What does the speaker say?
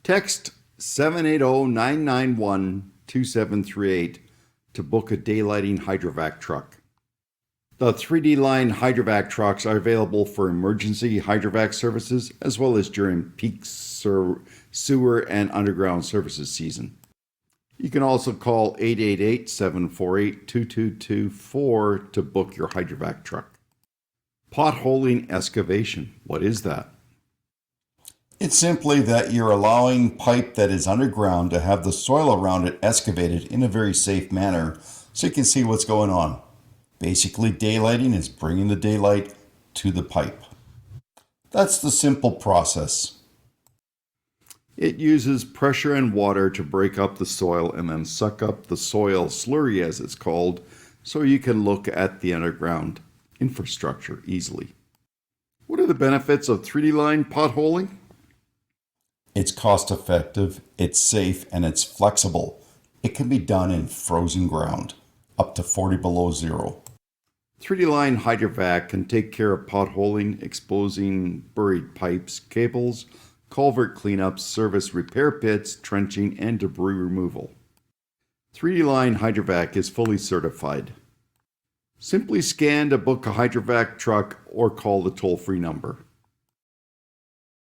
Text 780-991-2738 to book a daylighting hydrovac truck. The 3D Line Hydrovac trucks are available for emergency hydrovac services as well as during peak sewer and underground services season. You can also call 888-748-2224 to book your hydrovac truck. Potholing excavation. What is that? It's simply that you're allowing pipe that is underground to have the soil around it excavated in a very safe manner so you can see what's going on. Basically, daylighting is bringing the daylight to the pipe. That's the simple process. It uses pressure and water to break up the soil and then suck up the soil slurry, as it's called, so you can look at the underground infrastructure easily. What are the benefits of 3D line potholing? It's cost effective, it's safe, and it's flexible. It can be done in frozen ground, up to 40 below zero. 3D Line Hydrovac can take care of potholing, exposing buried pipes, cables, culvert cleanups, service repair pits, trenching, and debris removal. 3D Line Hydrovac is fully certified. Simply scan to book a hydrovac truck or call the toll-free number.